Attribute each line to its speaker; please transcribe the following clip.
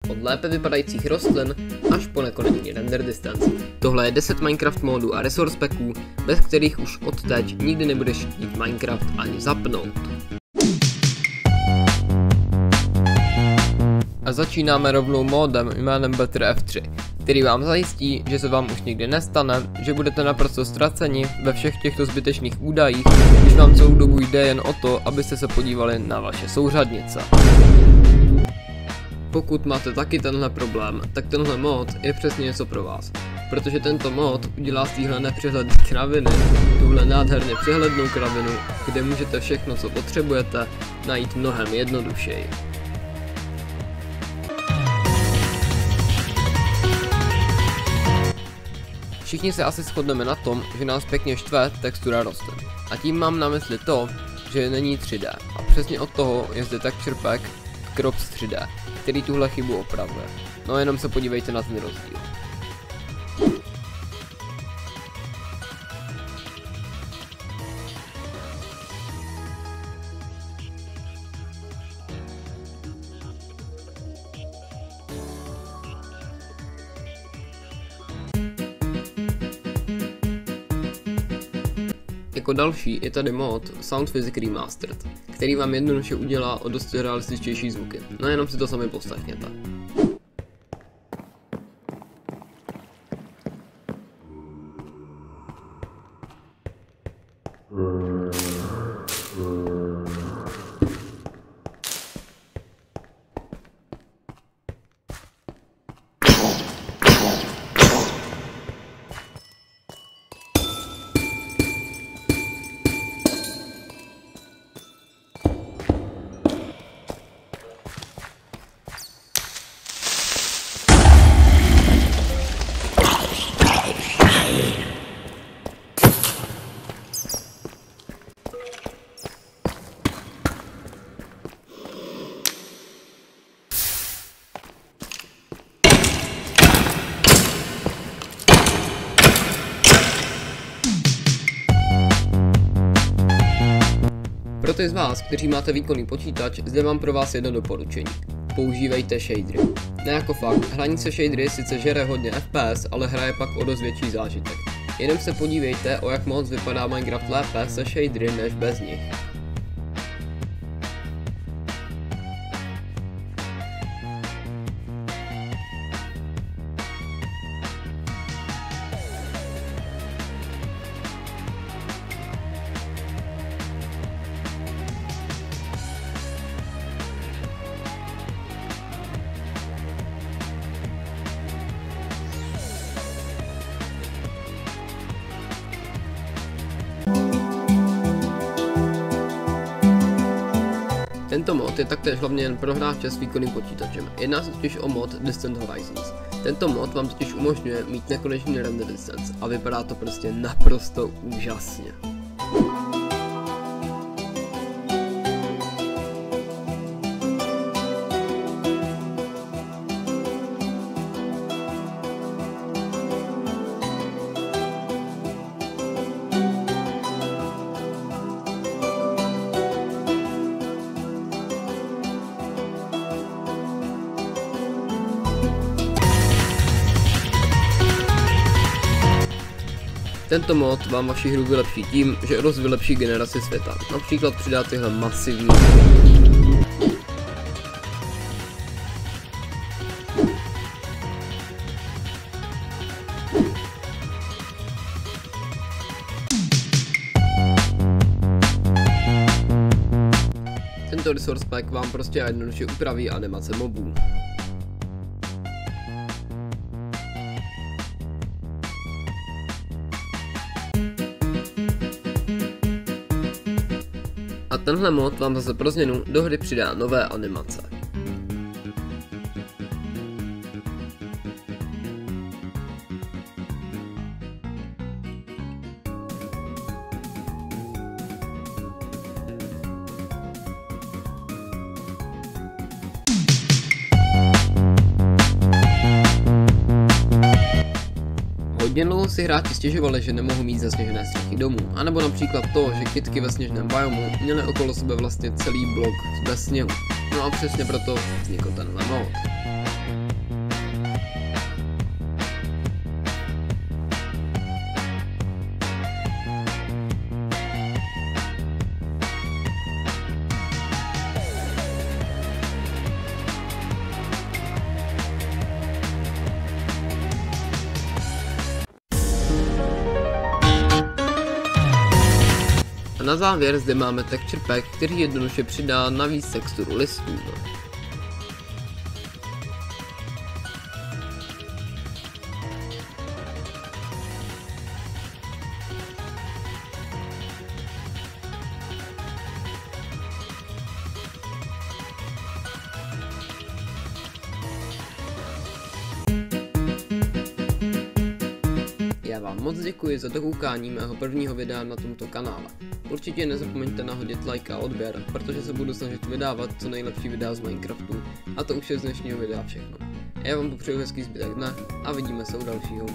Speaker 1: od lépe vypadajících rostlin až po nekonečný render distance. Tohle je 10 Minecraft módů a resource packů, bez kterých už odteď nikdy nebudeš chtít Minecraft ani zapnout. A začínáme rovnou módem jménem Better F3, který vám zajistí, že se vám už nikdy nestane, že budete naprosto ztraceni ve všech těchto zbytečných údajích, když vám celou dobu jde jen o to, abyste se podívali na vaše souřadnice. Pokud máte taky tenhle problém, tak tenhle mod je přesně něco pro vás, protože tento mod udělá z téhle nepřehledné kraviny tuhle nádherně přehlednou kravinu, kde můžete všechno, co potřebujete, najít mnohem jednodušeji. Všichni se asi shodneme na tom, že nás pěkně štve textura rostlin. A tím mám na mysli to, že není 3D. A přesně od toho je zde texture pack Crops 3D, který tuhle chybu opravuje. No jenom se podívejte na ten rozdíl. Jako další je tady mod Sound Physics Remastered, který vám jednoduše udělá o dost realističtější zvuky, no jenom si to sami poslechněte. Pro ty z vás, kteří máte výkonný počítač, zde mám pro vás jedno doporučení. Používejte shadery. Ne jako fakt, hraní se shadery sice žere hodně FPS, ale hraje pak o dost větší zážitek. Jenom se podívejte, o jak moc vypadá Minecraft lépe se shadery než bez nich. Tento mod je taktéž hlavně jen pro hráče s výkonným počítačem. Jedná se totiž o mod Distant Horizons. Tento mod vám totiž umožňuje mít nekonečný render distance a vypadá to prostě naprosto úžasně. Tento mod vám vaši hru vylepší tím, že rozvylepší generaci světa. Například přidá tyhle masivní. Tento resource pack vám prostě jednoduše upraví animace mobů. A tenhle mod vám zase pro změnu do hry přidá nové animace. Hodně dlouho si hráči stěžovali, že nemohou mít zasněžené střechy domů, anebo například to, že kytky ve sněžném biomu měly okolo sebe vlastně celý blok bez sněhu. No a přesně proto vznikl tenhle mod. Na závěr zde máme texture pack, který jednoduše přidá navíc texturu listů. Já vám moc děkuji za dokoukání mého prvního videa na tomto kanále. Určitě nezapomeňte nahodit like a odběr, protože se budu snažit vydávat co nejlepší videa z Minecraftu. A to už je z dnešního videa všechno. Já vám popřeju hezký zbytek dne a vidíme se u dalšího.